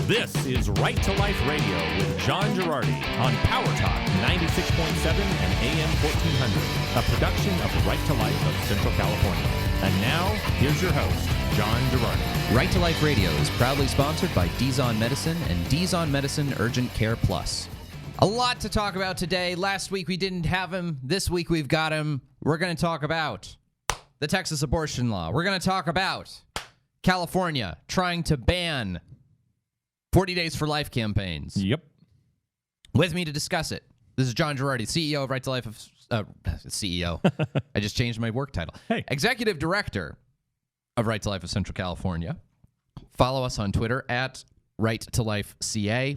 This is Right to Life Radio with John Girardi on Power Talk 96.7 and AM 1400, a production of Right to Life of Central California. And now, here's your host, John Girardi. Right to Life Radio is proudly sponsored by Dizon Medicine and Dizon Medicine Urgent Care Plus. A lot to talk about today. Last week we didn't have him. This week we've got him. We're going to talk about the Texas abortion law. We're going to talk about California trying to ban 40 Days for Life campaigns. Yep. With me to discuss it, this is John Girardi, CEO of Right to Life of... CEO. I just changed my work title. Hey. Executive Director of Right to Life of Central California. Follow us on Twitter at Right to Life CA.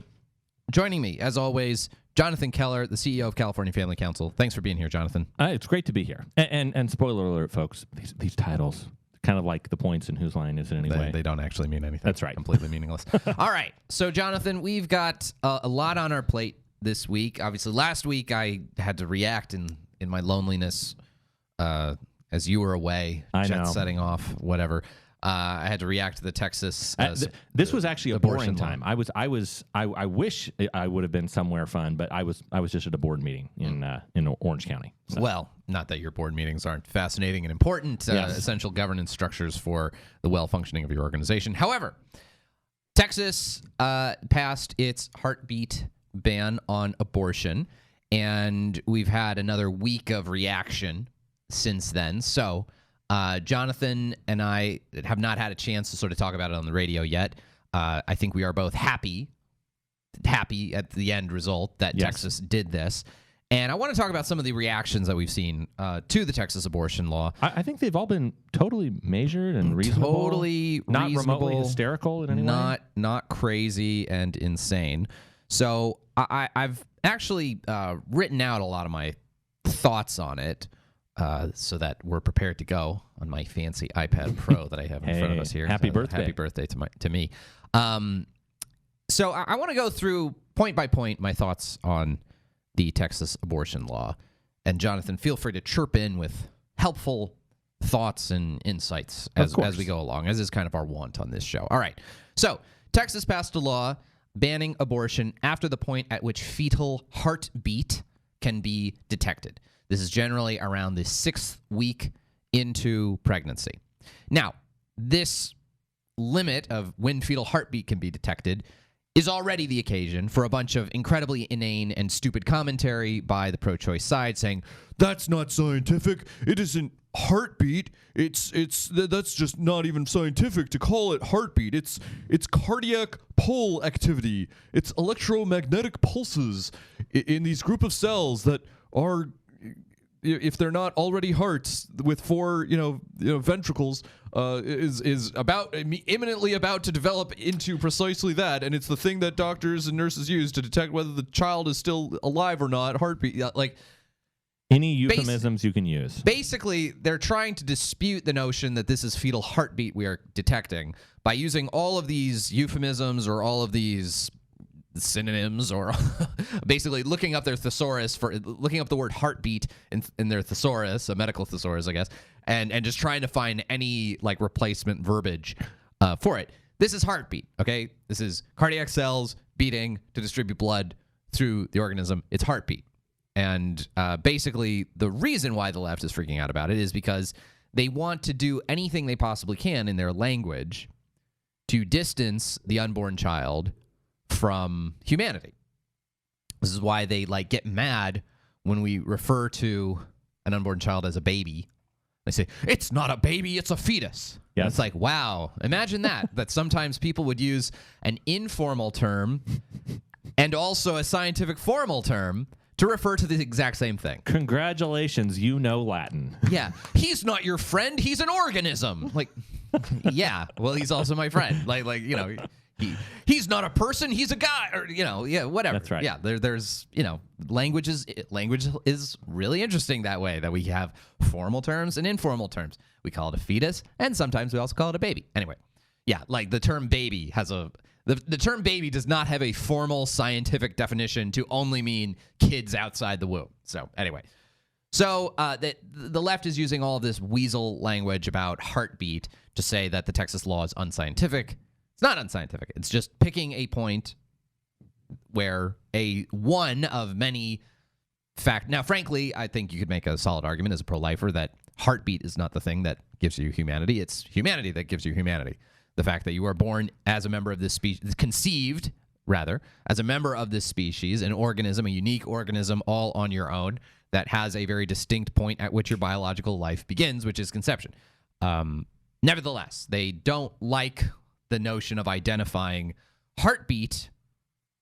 Joining me, as always, Jonathan Keller, the CEO of California Family Council. Thanks for being here, Jonathan. It's great to be here. And spoiler alert, folks, these titles, kind of like the points in Whose Line Is It Anyway? They don't actually mean anything. That's right. Completely meaningless. All right. So, Jonathan, we've got a lot on our plate this week. Obviously, last week I had to react in my loneliness as you were away, jet setting off, whatever. I had to react to the Texas. This was actually a boring time. law. I wish I would have been somewhere fun, but I was just at a board meeting in Orange County. So. Well, not that your board meetings aren't fascinating and important, Yes. essential governance structures for the well-functioning of your organization. However, Texas passed its heartbeat ban on abortion, and we've had another week of reaction since then. So Jonathan and I have not had a chance to sort of talk about it on the radio yet. I think we are both happy at the end result that Yes. Texas did this. And I want to talk about some of the reactions that we've seen to the Texas abortion law. I think they've all been totally measured and reasonable. Totally not reasonable, remotely hysterical in any way. Not crazy and insane. So I've actually written out a lot of my thoughts on it so that we're prepared to go on my fancy iPad Pro that I have in front of us here. Happy birthday. Happy birthday to me. So I want to go through point by point my thoughts on the Texas abortion law. And Jonathan, feel free to chirp in with helpful thoughts and insights as we go along, as is kind of our want on this show. All right. So Texas passed a law banning abortion after the point at which fetal heartbeat can be detected. This is generally around the 6th week into pregnancy. Now, this limit of when fetal heartbeat can be detected is already the occasion for a bunch of incredibly inane and stupid commentary by the pro-choice side saying, that's not scientific, it isn't heartbeat, that's just not even scientific to call it heartbeat, it's cardiac pole activity, it's electromagnetic pulses in these group of cells that are, if they're not already hearts with 4 ventricles, is about imminently about to develop into precisely that, and it's the thing that doctors and nurses use to detect whether the child is still alive or not. Heartbeat, like any euphemisms you can use. Basically, they're trying to dispute the notion that this is fetal heartbeat we are detecting by using all of these euphemisms or all of these synonyms, or basically looking up their thesaurus looking up the word heartbeat in their thesaurus, a medical thesaurus, I guess, and just trying to find any like replacement verbiage for it. This is heartbeat, okay? This is cardiac cells beating to distribute blood through the organism. It's heartbeat. And basically the reason why the left is freaking out about it is because they want to do anything they possibly can in their language to distance the unborn child from humanity. This is why they get mad when we refer to an unborn child as a baby. They say, it's not a baby, it's a fetus. Yes. It's like, wow, imagine that sometimes people would use an informal term and also a scientific formal term to refer to the exact same thing. Congratulations, you know Latin. Yeah. He's not your friend, he's an organism. Yeah, well, he's also my friend. He's not a person, he's a guy, or whatever. That's right. Yeah, there's language is really interesting that way, that we have formal terms and informal terms. We call it a fetus, and sometimes we also call it a baby. Anyway, yeah, the term baby has the term baby does not have a formal scientific definition to only mean kids outside the womb. So anyway, the left is using all of this weasel language about heartbeat to say that the Texas law is unscientific. It's not unscientific. It's just picking a point where one of many Now, frankly, I think you could make a solid argument as a pro-lifer that heartbeat is not the thing that gives you humanity. It's humanity that gives you humanity. The fact that you are born as a member of this species, conceived, rather, as a member of this species, an organism, a unique organism all on your own that has a very distinct point at which your biological life begins, which is conception. Nevertheless, they don't like the notion of identifying heartbeat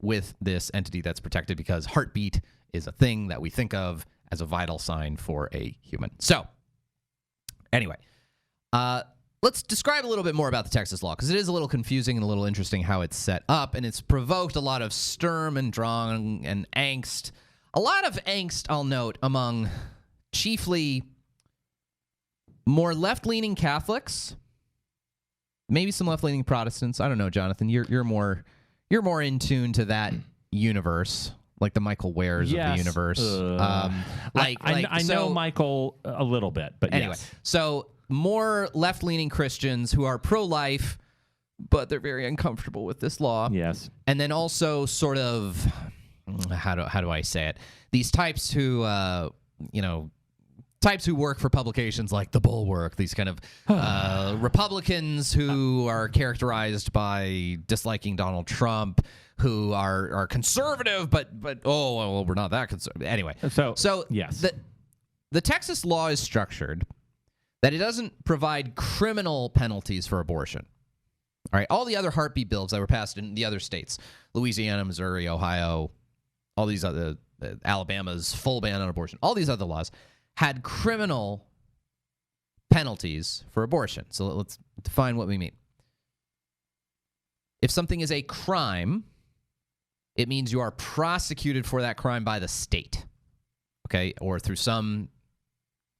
with this entity that's protected because heartbeat is a thing that we think of as a vital sign for a human. So, anyway, let's describe a little bit more about the Texas law because it is a little confusing and a little interesting how it's set up, and it's provoked a lot of sturm and drang and angst. A lot of angst, I'll note, among chiefly more left-leaning Catholics, maybe some left-leaning Protestants. I don't know, Jonathan. You're more in tune to that universe. Like the Michael Wares of the universe. I know Michael a little bit, but anyway. Yes. So more left-leaning Christians who are pro-life, but they're very uncomfortable with this law. Yes. And then also sort of, how do I say it? These types who, work for publications like The Bulwark, these kind of Republicans who are characterized by disliking Donald Trump, who are conservative, but we're not that conservative. Anyway, so yes, the Texas law is structured that it doesn't provide criminal penalties for abortion. All right, all the other heartbeat bills that were passed in the other states, Louisiana, Missouri, Ohio, all these other, Alabama's full ban on abortion, all these other laws had criminal penalties for abortion. So let's define what we mean. If something is a crime, it means you are prosecuted for that crime by the state, okay, or through some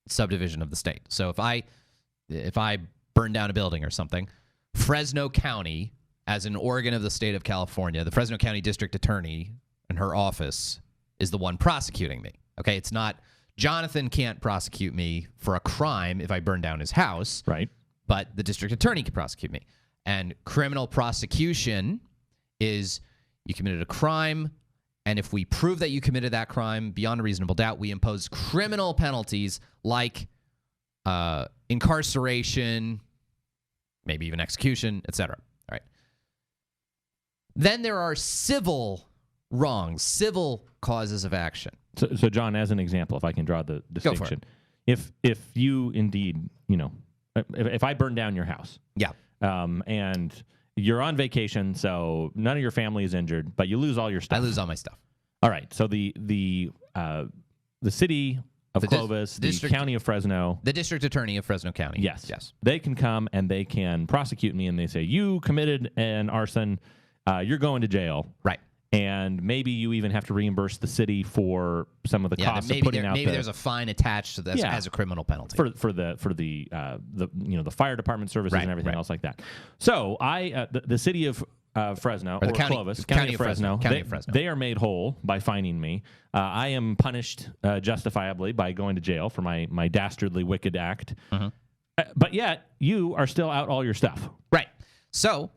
subdivision of the state. So if I burn down a building or something, Fresno County, as an organ of the state of California, the Fresno County District Attorney and her office is the one prosecuting me, okay? It's not Jonathan can't prosecute me for a crime if I burn down his house, right? But the district attorney can prosecute me. And criminal prosecution is you committed a crime, and if we prove that you committed that crime beyond a reasonable doubt, we impose criminal penalties like incarceration, maybe even execution, etc. All right. Then there are civil wrongs, civil causes of action. So John, as an example, if I can draw the distinction, if you indeed, if I burn down your house, yeah, and you're on vacation, so none of your family is injured, but you lose all your stuff. I lose all my stuff. All right. So the city of Clovis, the county of Fresno, the district attorney of Fresno County. Yes. They can come and they can prosecute me, and they say, you committed an arson, you're going to jail. Right. And maybe you even have to reimburse the city for some of the costs of putting out. Maybe there's a fine attached to this as a criminal penalty for the fire department services and everything else like that. So the city of Fresno or Clovis, county of Fresno, they are made whole by fining me. I am punished justifiably by going to jail for my dastardly wicked act. But yet you are still out all your stuff. Right. So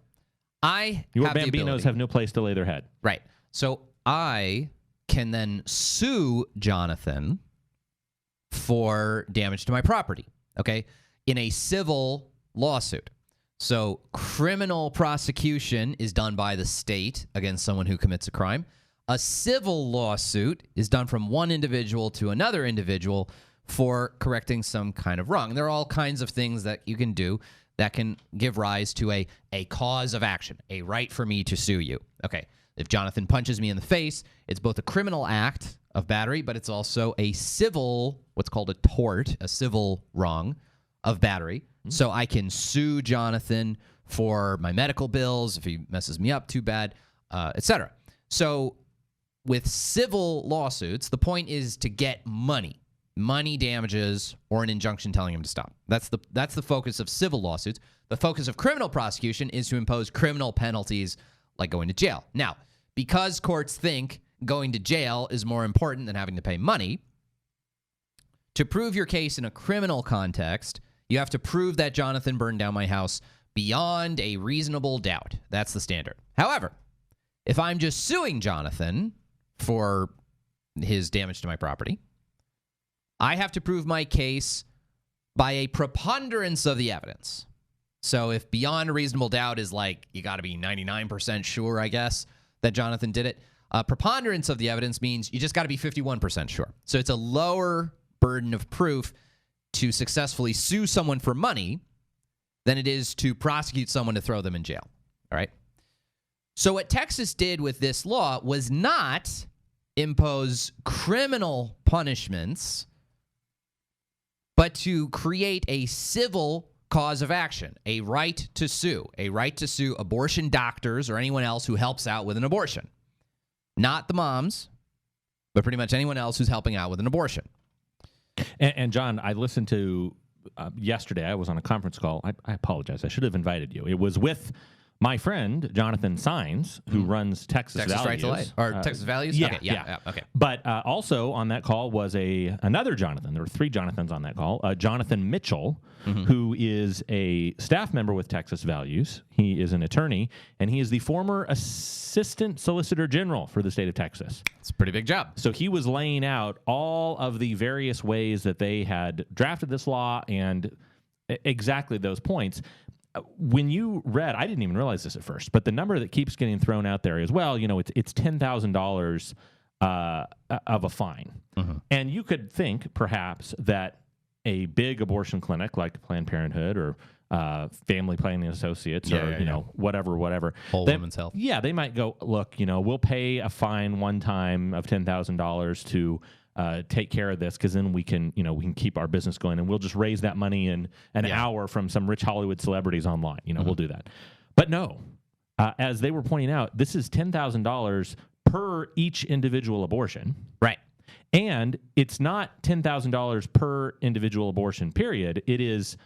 your Bambinos have no place to lay their head. Right. So I can then sue Jonathan for damage to my property, okay, in a civil lawsuit. So criminal prosecution is done by the state against someone who commits a crime. A civil lawsuit is done from one individual to another individual for correcting some kind of wrong. And there are all kinds of things that you can do that can give rise to a cause of action, a right for me to sue you. Okay, if Jonathan punches me in the face, it's both a criminal act of battery, but it's also a civil, what's called a tort, a civil wrong of battery. So I can sue Jonathan for my medical bills if he messes me up too bad, etc. So with civil lawsuits, the point is to get money damages, or an injunction telling him to stop. That's the focus of civil lawsuits. The focus of criminal prosecution is to impose criminal penalties like going to jail. Now, because courts think going to jail is more important than having to pay money, to prove your case in a criminal context, you have to prove that Jonathan burned down my house beyond a reasonable doubt. That's the standard. However, if I'm just suing Jonathan for his damage to my property, I have to prove my case by a preponderance of the evidence. So if beyond a reasonable doubt is like, you got to be 99% sure, I guess, that Jonathan did it, preponderance of the evidence means you just got to be 51% sure. So it's a lower burden of proof to successfully sue someone for money than it is to prosecute someone to throw them in jail. All right? So what Texas did with this law was not impose criminal punishments, but to create a civil cause of action, a right to sue abortion doctors or anyone else who helps out with an abortion. Not the moms, but pretty much anyone else who's helping out with an abortion. And John, I listened to yesterday, I was on a conference call. I apologize. I should have invited you. It was with my friend, Jonathan Sines, who runs Texas Values. Right to Life? Or Texas Values? Yeah, okay, yeah. Okay. But also on that call was another Jonathan. There were 3 Jonathans on that call. Jonathan Mitchell, who is a staff member with Texas Values. He is an attorney, and he is the former Assistant Solicitor General for the state of Texas. It's a pretty big job. So he was laying out all of the various ways that they had drafted this law and exactly those points. When you read, I didn't even realize this at first, but the number that keeps getting thrown out there is, well, it's $10,000 of a fine. And you could think perhaps that a big abortion clinic like Planned Parenthood or Family Planning Associates or whatever. Whole Women's Health. Yeah, they might go, look, we'll pay a fine one time of $10,000 to take care of this, because then we can keep our business going, and we'll just raise that money in an hour from some rich Hollywood celebrities online. We'll do that. But no, as they were pointing out, this is $10,000 per each individual abortion. Right. And it's not $10,000 per individual abortion, period. It is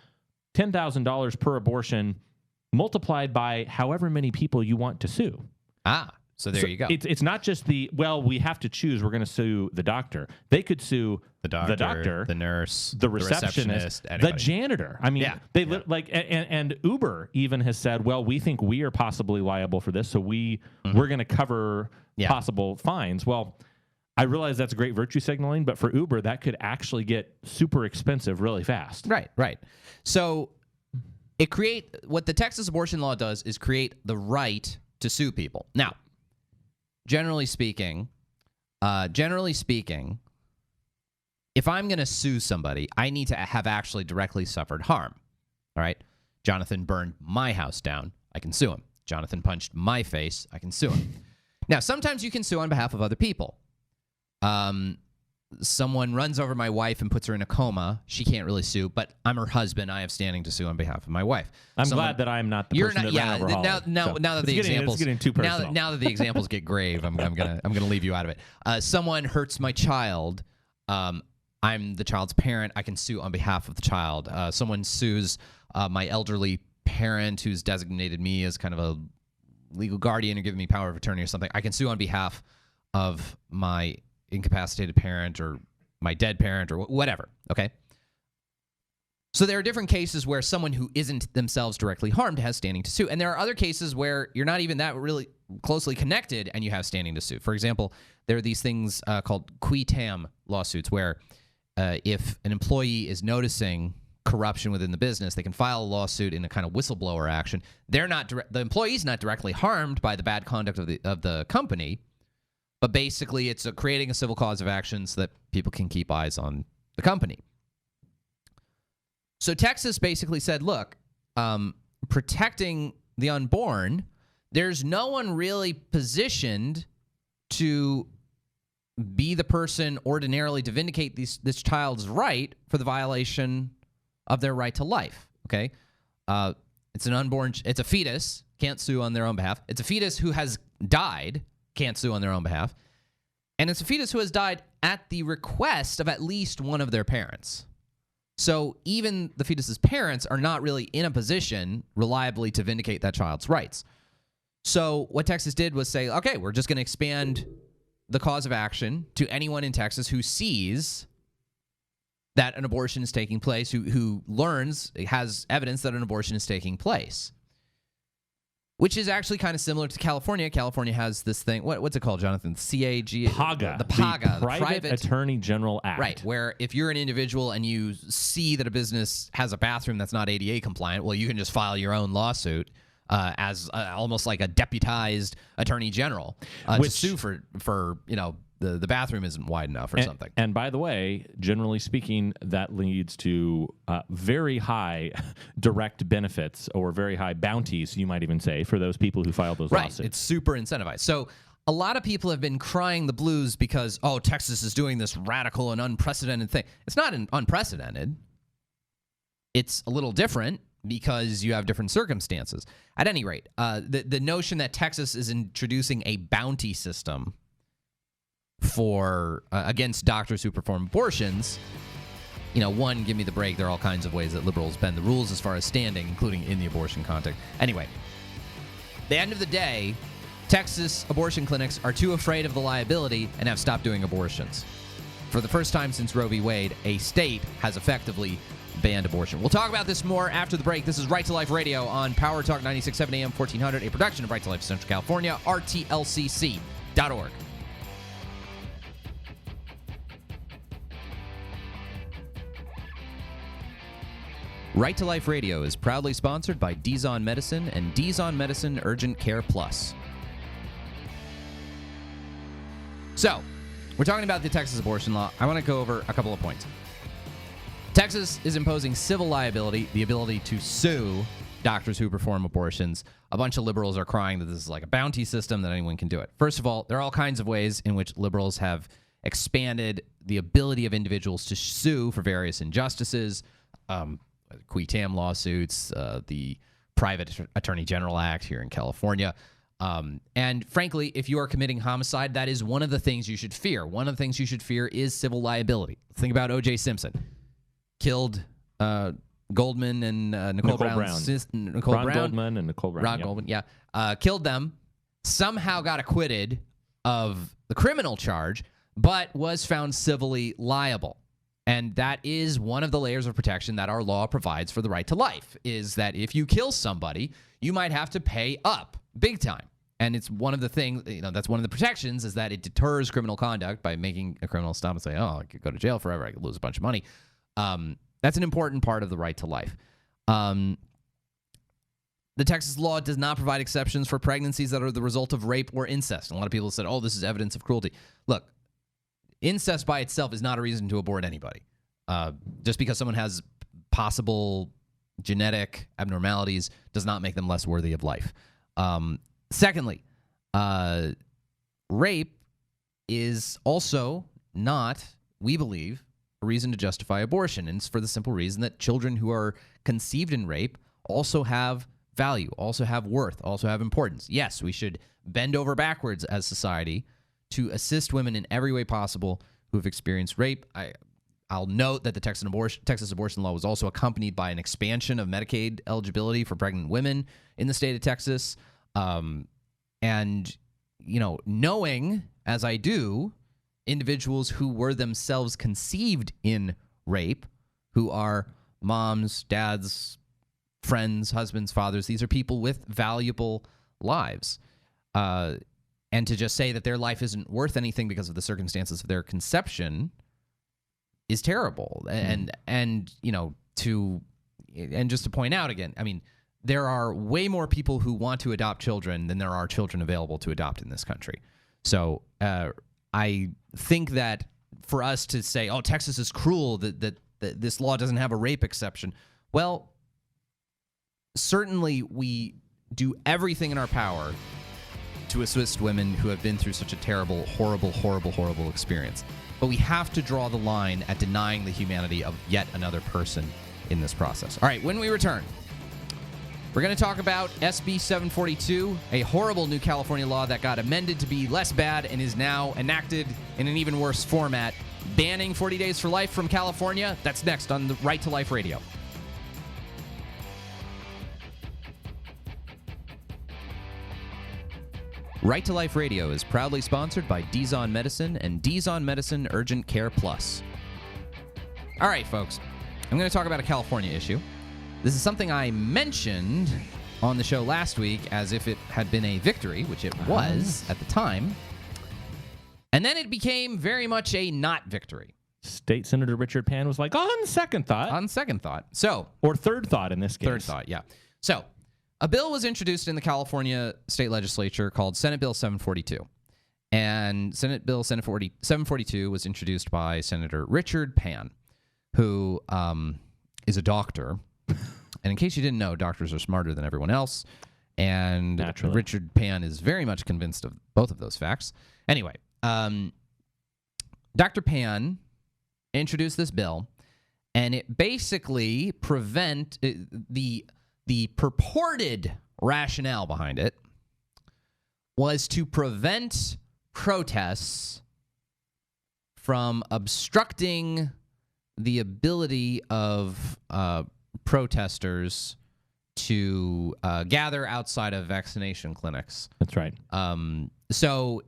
$10,000 per abortion multiplied by however many people you want to sue. So there you go. It's not just we have to choose, we're going to sue the doctor. They could sue the doctor, the nurse, the receptionist, the janitor. I mean, and Uber even has said, well, we think we are possibly liable for this, so we're going to cover possible fines. Well, I realize that's great virtue signaling, but for Uber, that could actually get super expensive really fast. Right. So what the Texas abortion law does is create the right to sue people. Now, Generally speaking, if I'm going to sue somebody, I need to have actually directly suffered harm. All right? Jonathan burned my house down. I can sue him. Jonathan punched my face. I can sue him. Now, sometimes you can sue on behalf of other people. Someone runs over my wife and puts her in a coma. She can't really sue, but I'm her husband. I have standing to sue on behalf of my wife. I'm glad that I'm not the person that ran over Holly. Now that the examples, it's getting too personal. Now that the examples get grave, I'm gonna leave you out of it. Someone hurts my child. I'm the child's parent. I can sue on behalf of the child. Someone sues my elderly parent who's designated me as kind of a legal guardian or giving me power of attorney or something. I can sue on behalf of my incapacitated parent or my dead parent or whatever, okay? So there are different cases where someone who isn't themselves directly harmed has standing to sue, and there are other cases where you're not even that really closely connected and you have standing to sue. For example, there are these things called qui tam lawsuits where if an employee is noticing corruption within the business, they can file a lawsuit in a kind of whistleblower action. The employee's not directly harmed by the bad conduct of the company, but basically, it's creating a civil cause of action so that people can keep eyes on the company. So Texas basically said, look, protecting the unborn, there's no one really positioned to be the person ordinarily to vindicate this child's right for the violation of their right to life, okay? It's a fetus, can't sue on their own behalf. It's a fetus who has died, can't sue on their own behalf. And it's a fetus who has died at the request of at least one of their parents. So even the fetus's parents are not really in a position reliably to vindicate that child's rights. So what Texas did was say, okay, we're just going to expand the cause of action to anyone in Texas who sees that an abortion is taking place, who learns, has evidence that an abortion is taking place. Which is actually kind of similar to California. California has this thing. What's it called, Jonathan? CAG? PAGA. The PAGA. The Private Attorney General Act. Right, where if you're an individual and you see that a business has a bathroom that's not ADA compliant, well, you can just file your own lawsuit as almost like a deputized attorney general to sue for the bathroom isn't wide enough or something. And by the way, generally speaking, that leads to very high direct benefits or very high bounties, you might even say, for those people who filed those lawsuits. Right, it's super incentivized. So a lot of people have been crying the blues because, Texas is doing this radical and unprecedented thing. It's not unprecedented. It's a little different because you have different circumstances. At any rate, the notion that Texas is introducing a bounty system for against doctors who perform abortions, one, give me the break. There are all kinds of ways that liberals bend the rules as far as standing, including in the abortion context. Anyway, the end of the day, Texas abortion clinics are too afraid of the liability and have stopped doing abortions. For the first time since Roe v. Wade, a state has effectively banned abortion. We'll talk about this more after the break. This is Right to Life Radio on Power Talk 96.7 AM 1400, a production of Right to Life Central California, rtlcc.org. Right to Life Radio is proudly sponsored by Dizon Medicine and Dizon Medicine Urgent Care Plus. So, we're talking about the Texas abortion law. I want to go over a couple of points. Texas is imposing civil liability, the ability to sue doctors who perform abortions. A bunch of liberals are crying that this is like a bounty system, that anyone can do it. First of all, there are all kinds of ways in which liberals have expanded the ability of individuals to sue for various injustices. Qui tam lawsuits, the Private Attorney General Act here in California. And frankly, if you are committing homicide, that is one of the things you should fear. One of the things you should fear is civil liability. Think about O.J. Simpson. Killed Goldman and Nicole Brown's sister. Ron Goldman and Nicole Brown. Ron Goldman, yeah. Killed them, somehow got acquitted of the criminal charge, but was found civilly liable. And that is one of the layers of protection that our law provides for the right to life, is that if you kill somebody, you might have to pay up big time. And it's one of the things, that's one of the protections, is that it deters criminal conduct by making a criminal stop and say, I could go to jail forever, I could lose a bunch of money. That's an important part of the right to life. The Texas law does not provide exceptions for pregnancies that are the result of rape or incest. And a lot of people said, this is evidence of cruelty. Look, incest by itself is not a reason to abort anybody. Just because someone has possible genetic abnormalities does not make them less worthy of life. Secondly, rape is also not, we believe, a reason to justify abortion. And it's for the simple reason that children who are conceived in rape also have value, also have worth, also have importance. Yes, we should bend over backwards as society to assist women in every way possible who have experienced rape. I'll note that the Texas abortion law was also accompanied by an expansion of Medicaid eligibility for pregnant women in the state of Texas. And, knowing, as I do, individuals who were themselves conceived in rape, who are moms, dads, friends, husbands, fathers, these are people with valuable lives. And to just say that their life isn't worth anything because of the circumstances of their conception is terrible. And just to point out again, there are way more people who want to adopt children than there are children available to adopt in this country. So I think that for us to say, Texas is cruel, that this law doesn't have a rape exception, well, certainly we do everything in our power to assist women who have been through such a terrible, horrible, horrible, horrible experience. But we have to draw the line at denying the humanity of yet another person in this process. All right, when we return, we're going to talk about SB 742, a horrible new California law that got amended to be less bad and is now enacted in an even worse format, banning 40 days for life from California. That's next on the Right to Life Radio. Right to Life Radio is proudly sponsored by Dizon Medicine and Dizon Medicine Urgent Care Plus. All right, folks. I'm going to talk about a California issue. This is something I mentioned on the show last week as if it had been a victory, which it was at the time. And then it became very much a not victory. State Senator Richard Pan was like, on second thought. On second thought. So, or third thought in this case. Third thought, yeah. So, a bill was introduced in the California state legislature called Senate Bill 742. And Senate Bill 742 was introduced by Senator Richard Pan, who is a doctor. And in case you didn't know, doctors are smarter than everyone else. And naturally, Richard Pan is very much convinced of both of those facts. Anyway, Dr. Pan introduced this bill, and it basically the purported rationale behind it was to prevent protests from obstructing the ability of protesters to gather outside of vaccination clinics. That's right. So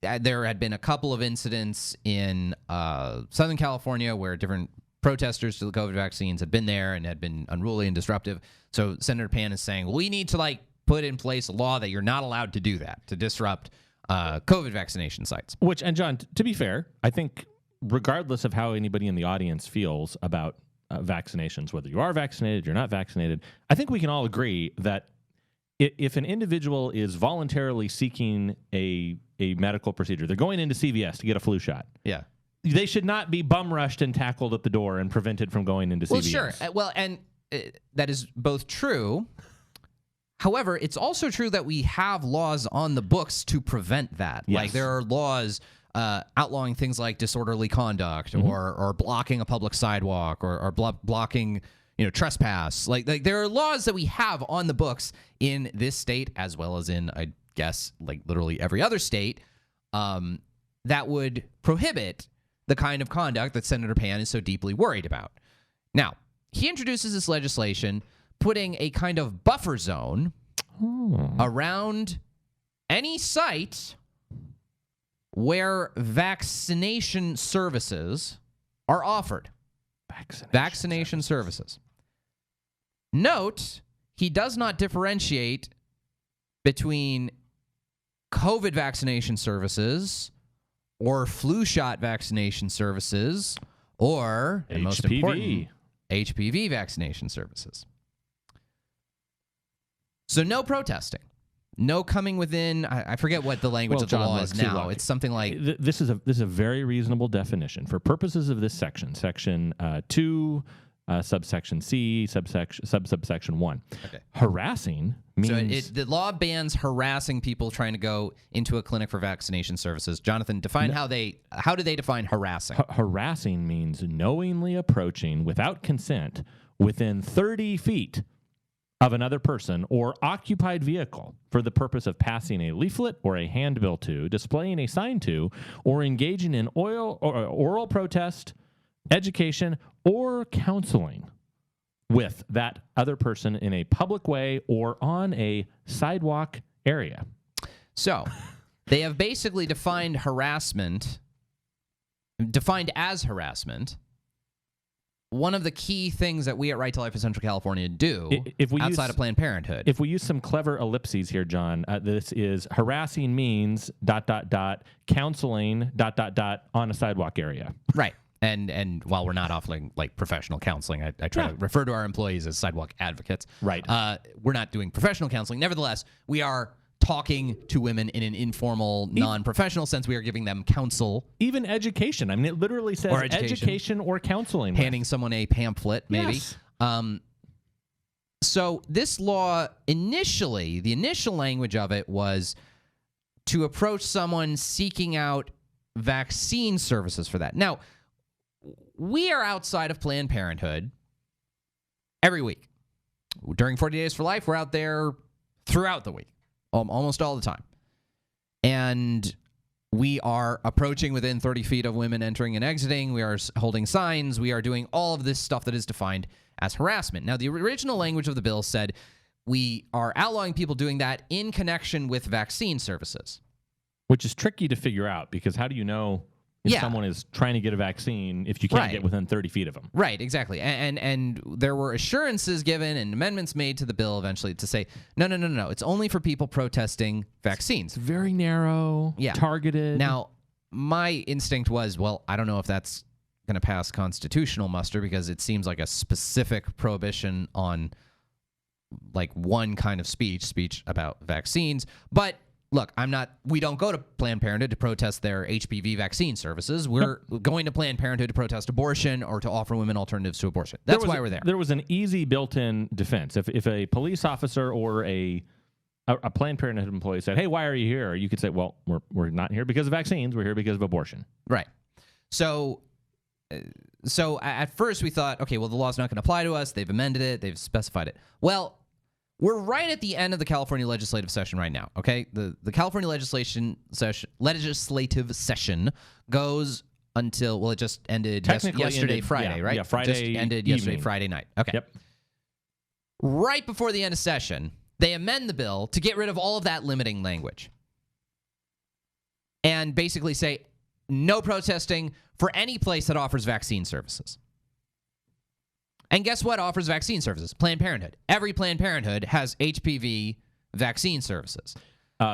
there had been a couple of incidents in Southern California where different protesters to the COVID vaccines had been there and had been unruly and disruptive. So Senator Pan is saying, we need to put in place a law that you're not allowed to do that, to disrupt COVID vaccination sites. Which, and John, to be fair, I think regardless of how anybody in the audience feels about vaccinations, whether you are vaccinated, you're not vaccinated, I think we can all agree that if an individual is voluntarily seeking a medical procedure, they're going into CVS to get a flu shot. Yeah. They should not be bum rushed and tackled at the door and prevented from going into CVS. Well, sure. Well, and that is both true. However, it's also true that we have laws on the books to prevent that. Yes. Like there are laws outlawing things like disorderly conduct or blocking a public sidewalk or blocking trespass. Like there are laws that we have on the books in this state as well as in, I guess, literally every other state that would prohibit the kind of conduct that Senator Pan is so deeply worried about. Now, he introduces this legislation putting a kind of buffer zone around any site where vaccination services are offered. Vaccination services. Note, he does not differentiate between COVID vaccination services or flu shot vaccination services or, and most important, HPV vaccination services. So no protesting. No coming within. I forget what the language of the law is now. It's something like this is a very reasonable definition for purposes of this section, section 2, subsection C, subsection 1. Okay. Harassing means the law bans harassing people trying to go into a clinic for vaccination services. Jonathan, define how do they define harassing? Harassing means knowingly approaching without consent within 30 feet of another person or occupied vehicle for the purpose of passing a leaflet or a handbill to, displaying a sign to, or engaging in oral protest, education, or counseling with that other person in a public way or on a sidewalk area. So they have basically defined as harassment, one of the key things that we at Right to Life in Central California do outside of Planned Parenthood. If we use some clever ellipses here, John, this is harassing means ... counseling ... on a sidewalk area. Right. And while we're not offering professional counseling, I try to refer to our employees as sidewalk advocates. Right. We're not doing professional counseling. Nevertheless, we are talking to women in an informal, non-professional sense. We are giving them counsel. Even education. I mean, it literally says education or counseling. Handing someone a pamphlet, maybe. Yes. So this law, the initial language of it was to approach someone seeking out vaccine services for that. Now, we are outside of Planned Parenthood every week. During 40 Days for Life, we're out there throughout the week. Almost all the time. And we are approaching within 30 feet of women entering and exiting. We are holding signs. We are doing all of this stuff that is defined as harassment. Now, the original language of the bill said we are outlawing people doing that in connection with vaccine services. Which is tricky to figure out because how do you know if someone is trying to get a vaccine if you can't get within 30 feet of them. Right, exactly. And there were assurances given and amendments made to the bill eventually to say, no. It's only for people protesting vaccines. It's very narrow, targeted. Now, my instinct was, well, I don't know if that's going to pass constitutional muster because it seems like a specific prohibition on like one kind of speech about vaccines. But look, we don't go to Planned Parenthood to protest their HPV vaccine services. We're going to Planned Parenthood to protest abortion or to offer women alternatives to abortion. That's why we're there. There was an easy built-in defense. If a police officer or a Planned Parenthood employee said, hey, why are you here? You could say, well, we're not here because of vaccines. We're here because of abortion. Right. So at first we thought, okay, well, the law's not going to apply to us. They've amended it. They've specified it. Well, we're right at the end of the California legislative session right now, okay? The California legislative session goes until, well, it just ended yesterday, Friday, right? Yeah, Friday just ended evening. Yesterday, Friday night. Okay. Yep. Right before the end of session, they amend the bill to get rid of all of that limiting language and basically say no protesting for any place that offers vaccine services. And guess what offers vaccine services? Planned Parenthood. Every Planned Parenthood has HPV vaccine services.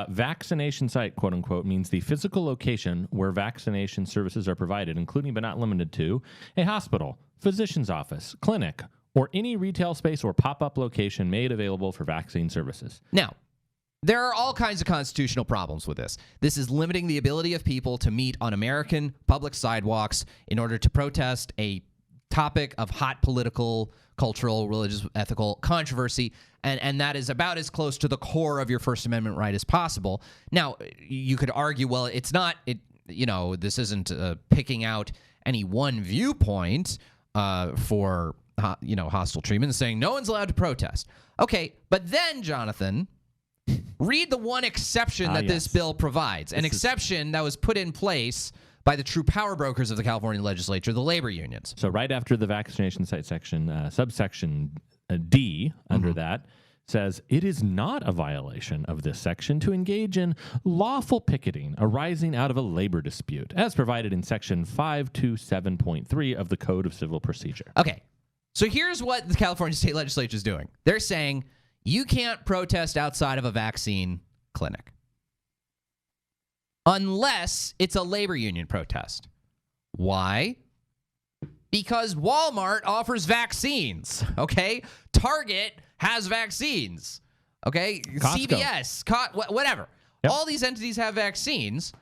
Vaccination site, quote unquote, means the physical location where vaccination services are provided, including but not limited to a hospital, physician's office, clinic, or any retail space or pop-up location made available for vaccine services. Now, there are all kinds of constitutional problems with this. This is limiting the ability of people to meet on American public sidewalks in order to protest a topic of hot political, cultural, religious, ethical controversy, and that is about as close to the core of your First Amendment right as possible. Now, you could argue, well, it's not, this isn't picking out any one viewpoint for, hostile treatment and saying no one's allowed to protest. Okay, but then, Jonathan, read the one exception that this bill provides, an exception that was put in place by the true power brokers of the California legislature, the labor unions. So right after the vaccination site section, subsection D under that says, it is not a violation of this section to engage in lawful picketing arising out of a labor dispute, as provided in section 527.3 of the Code of Civil Procedure. Okay, so here's what the California state legislature is doing. They're saying you can't protest outside of a vaccine clinic unless it's a labor union protest. Why? Because Walmart offers vaccines, okay? Target has vaccines, okay? Costco. CVS, whatever. Yep. All these entities have vaccines.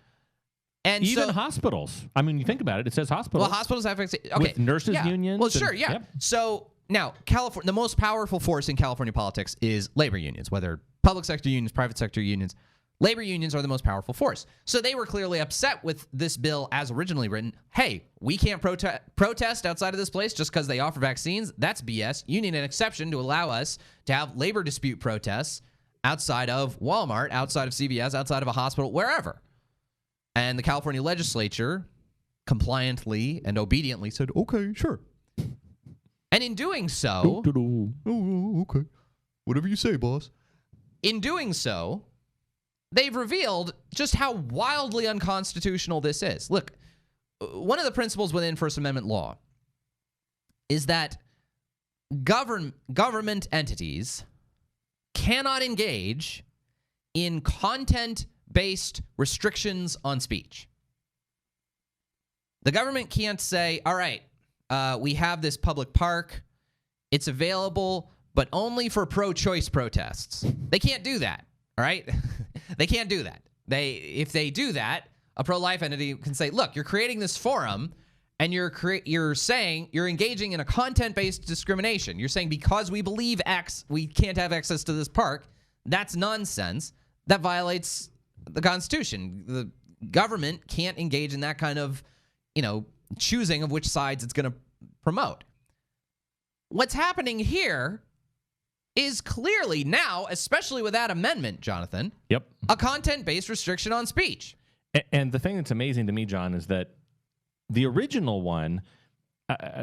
And even hospitals. I mean, you think about it, it says hospitals. Well, hospitals have vaccines. Okay. With nurses' unions. Well, sure, yeah. Yep. So now, California, the most powerful force in California politics is labor unions, whether public sector unions, private sector unions. Labor unions are the most powerful force. So they were clearly upset with this bill as originally written. Hey, we can't protest outside of this place just because they offer vaccines. That's BS. You need an exception to allow us to have labor dispute protests outside of Walmart, outside of CVS, outside of a hospital, wherever. And the California legislature compliantly and obediently said, okay, sure. And in doing so... Oh, okay. Whatever you say, boss. In doing so... they've revealed just how wildly unconstitutional this is. Look, one of the principles within First Amendment law is that government entities cannot engage in content-based restrictions on speech. The government can't say, all right, we have this public park. It's available, but only for pro-choice protests. They can't do that. All right? They can't do that. If they do that, a pro-life entity can say, look, you're creating this forum and you're saying you're engaging in a content-based discrimination. You're saying because we believe X, we can't have access to this park. That's nonsense. That violates the Constitution. The government can't engage in that kind of, choosing of which sides it's going to promote. What's happening here is clearly now, especially with that amendment, Jonathan, a content-based restriction on speech. And the thing that's amazing to me, John, is that the original one,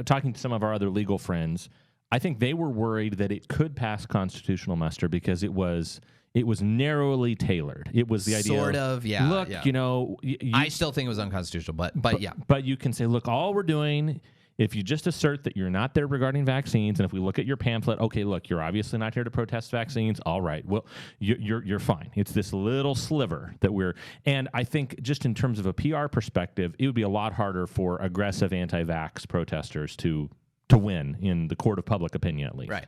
talking to some of our other legal friends, I think they were worried that it could pass constitutional muster because it was It was narrowly tailored. It was the idea sort of, yeah. Look, yeah. I still think it was unconstitutional, but yeah. But you can say, look, all we're doing, if you just assert that you're not there regarding vaccines, and if we look at your pamphlet, okay, look, you're obviously not here to protest vaccines. All right, well, you're fine. It's this little sliver that and I think just in terms of a PR perspective, it would be a lot harder for aggressive anti-vax protesters to win in the court of public opinion, at least. Right.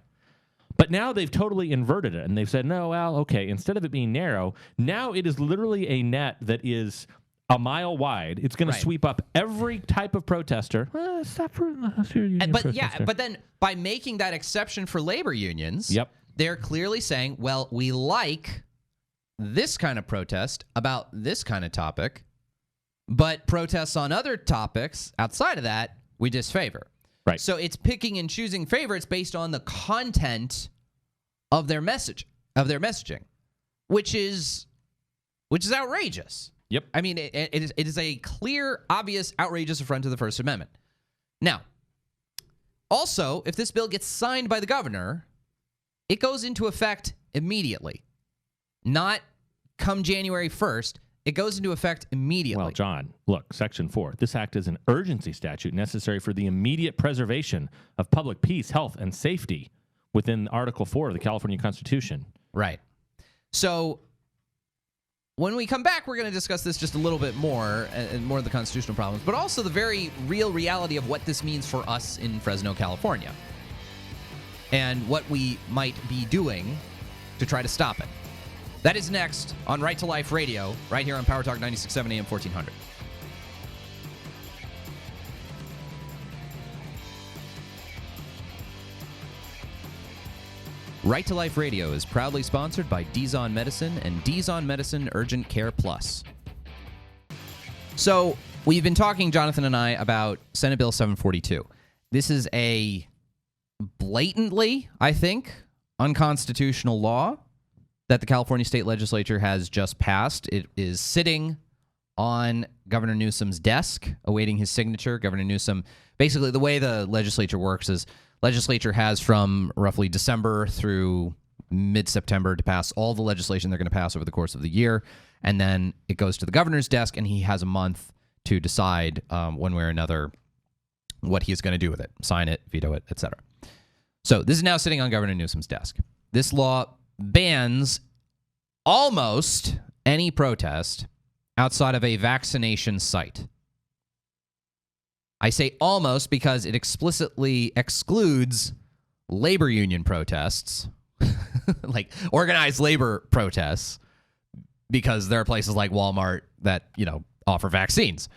But now they've totally inverted it, and they've said, no, well, okay, instead of it being narrow, now it is literally a net that is a mile wide. It's going to sweep up every type of protester. Except for but then by making that exception for labor unions, they're clearly saying, well, we like this kind of protest about this kind of topic, but protests on other topics outside of that, we disfavor. Right. So it's picking and choosing favorites based on the content of their messaging, which is outrageous. Yep. I mean, it is a clear, obvious, outrageous affront to the First Amendment. Now, also, if this bill gets signed by the governor, it goes into effect immediately. Not come January 1st. It goes into effect immediately. Well, John, look, Section 4. This act is an urgency statute necessary for the immediate preservation of public peace, health, and safety within Article 4 of the California Constitution. Right. So when we come back, we're going to discuss this just a little bit more, and more of the constitutional problems, but also the very real reality of what this means for us in Fresno, California, and what we might be doing to try to stop it. That is next on Right to Life Radio, right here on Power Talk 96.7 AM 1400. Right to Life Radio is proudly sponsored by Dizon Medicine and Dizon Medicine Urgent Care Plus. So, we've been talking, Jonathan and I, about Senate Bill 742. This is a blatantly, I think, unconstitutional law that the California State Legislature has just passed. It is sitting on Governor Newsom's desk, awaiting his signature. Governor Newsom, basically the way the legislature works is legislature has from roughly December through mid-September to pass all the legislation they're going to pass over the course of the year, and then it goes to the governor's desk, and he has a month to decide one way or another what he's going to do with it, sign it, veto it, etc. So this is now sitting on Governor Newsom's desk. This law bans almost any protest outside of a vaccination site. I say almost because it explicitly excludes labor union protests, like organized labor protests, because there are places like Walmart that, offer vaccines.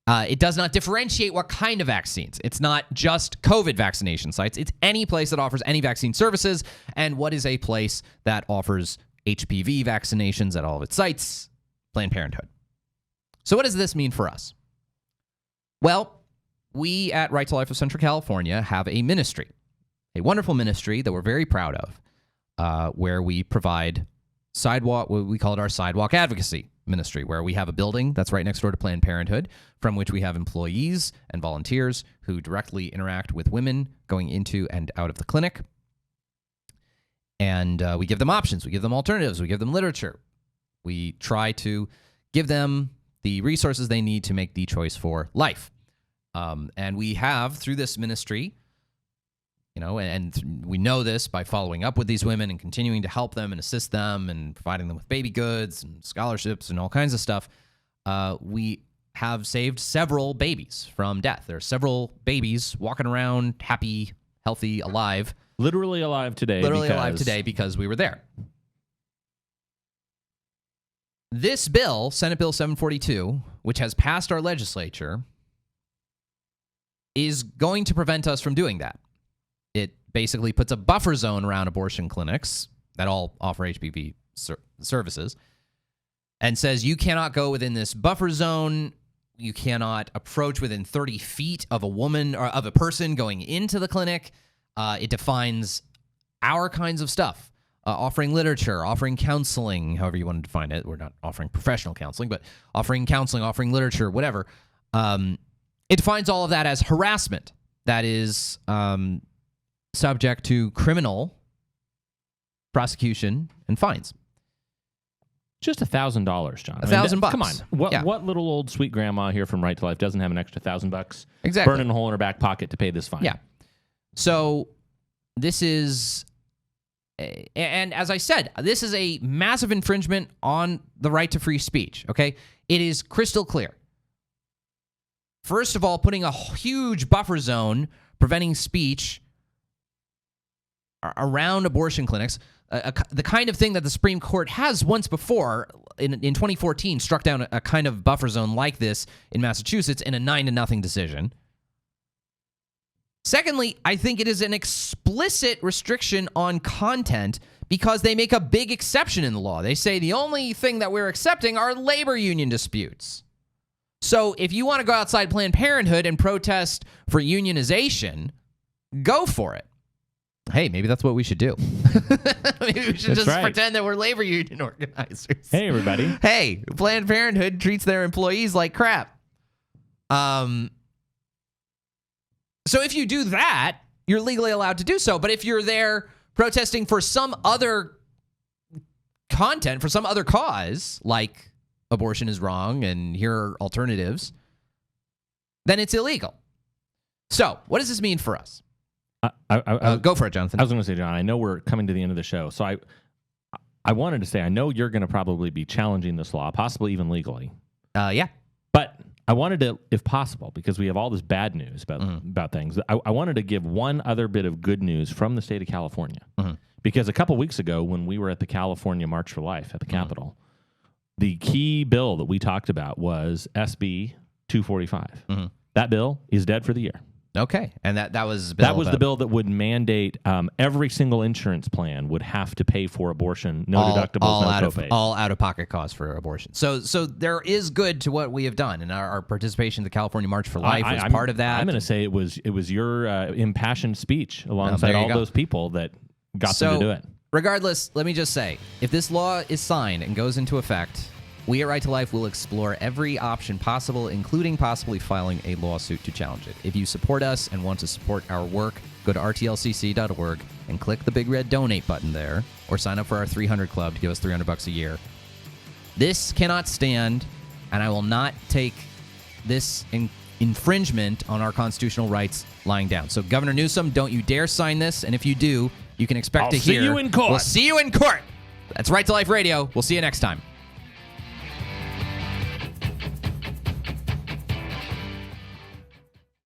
It does not differentiate what kind of vaccines. It's not just COVID vaccination sites. It's any place that offers any vaccine services. And what is a place that offers HPV vaccinations at all of its sites? Planned Parenthood. So what does this mean for us? Well, we at Right to Life of Central California have a ministry, a wonderful ministry that we're very proud of, where we provide we call it our sidewalk advocacy ministry, where we have a building that's right next door to Planned Parenthood, from which we have employees and volunteers who directly interact with women going into and out of the clinic. And we give them options. We give them alternatives. We give them literature. We try to give them the resources they need to make the choice for life. And we have, through this ministry, and we know this by following up with these women and continuing to help them and assist them and providing them with baby goods and scholarships and all kinds of stuff, we have saved several babies from death. There are several babies walking around happy, healthy, alive. Literally alive today. Alive today because we were there. This bill, Senate Bill 742, which has passed our legislature, is going to prevent us from doing that. It basically puts a buffer zone around abortion clinics that all offer HPV services and says you cannot go within this buffer zone. You cannot approach within 30 feet of a woman or of a person going into the clinic. It defines our kinds of stuff, offering literature, offering counseling, however you want to define it. We're not offering professional counseling, but offering counseling, offering literature, whatever. It defines all of that as harassment. That is subject to criminal prosecution and fines. Just $1,000, John. $1,000. Come on. What little old sweet grandma here from Right to Life doesn't have an extra $1,000 exactly burning a hole in her back pocket to pay this fine? Yeah. So this is, and as I said, this is a massive infringement on the right to free speech. Okay, it is crystal clear. First of all, putting a huge buffer zone preventing speech around abortion clinics. The kind of thing that the Supreme Court has once before, in 2014, struck down a kind of buffer zone like this in Massachusetts in a 9-0 decision. Secondly, I think it is an explicit restriction on content because they make a big exception in the law. They say the only thing that we're accepting are labor union disputes. So if you want to go outside Planned Parenthood and protest for unionization, go for it. Hey, maybe that's what we should do. Maybe we should just pretend that we're labor union organizers. Hey, everybody. Hey, Planned Parenthood treats their employees like crap. So if you do that, you're legally allowed to do so. But if you're there protesting for some other content, for some other cause, like abortion is wrong and here are alternatives, then it's illegal. So what does this mean for us? Go for it, Jonathan. I was going to say, John, I know we're coming to the end of the show, so I wanted to say, I know you're going to probably be challenging this law, possibly even legally. Yeah. But I wanted to, if possible, because we have all this bad news about things, I wanted to give one other bit of good news from the state of California. Because a couple weeks ago, when we were at the California March for Life at the Capitol, the key bill that we talked about was SB 245. That bill is dead for the year. Okay, and that was the bill that would mandate every single insurance plan would have to pay for abortion, no deductibles, no copays, all out-of-pocket costs for abortion. So there is good to what we have done, and our participation in the California March for Life was part of that. I'm going to say it was your impassioned speech alongside all those people that got them to do it. Regardless, let me just say, if this law is signed and goes into effect, we at Right to Life will explore every option possible, including possibly filing a lawsuit to challenge it. If you support us and want to support our work, go to rtlcc.org and click the big red donate button there, or sign up for our 300 Club to give us $300 a year. This cannot stand, and I will not take this infringement on our constitutional rights lying down. So, Governor Newsom, don't you dare sign this, and if you do, you can expect to hear... I'll see you in court. We'll see you in court. That's Right to Life Radio. We'll see you next time.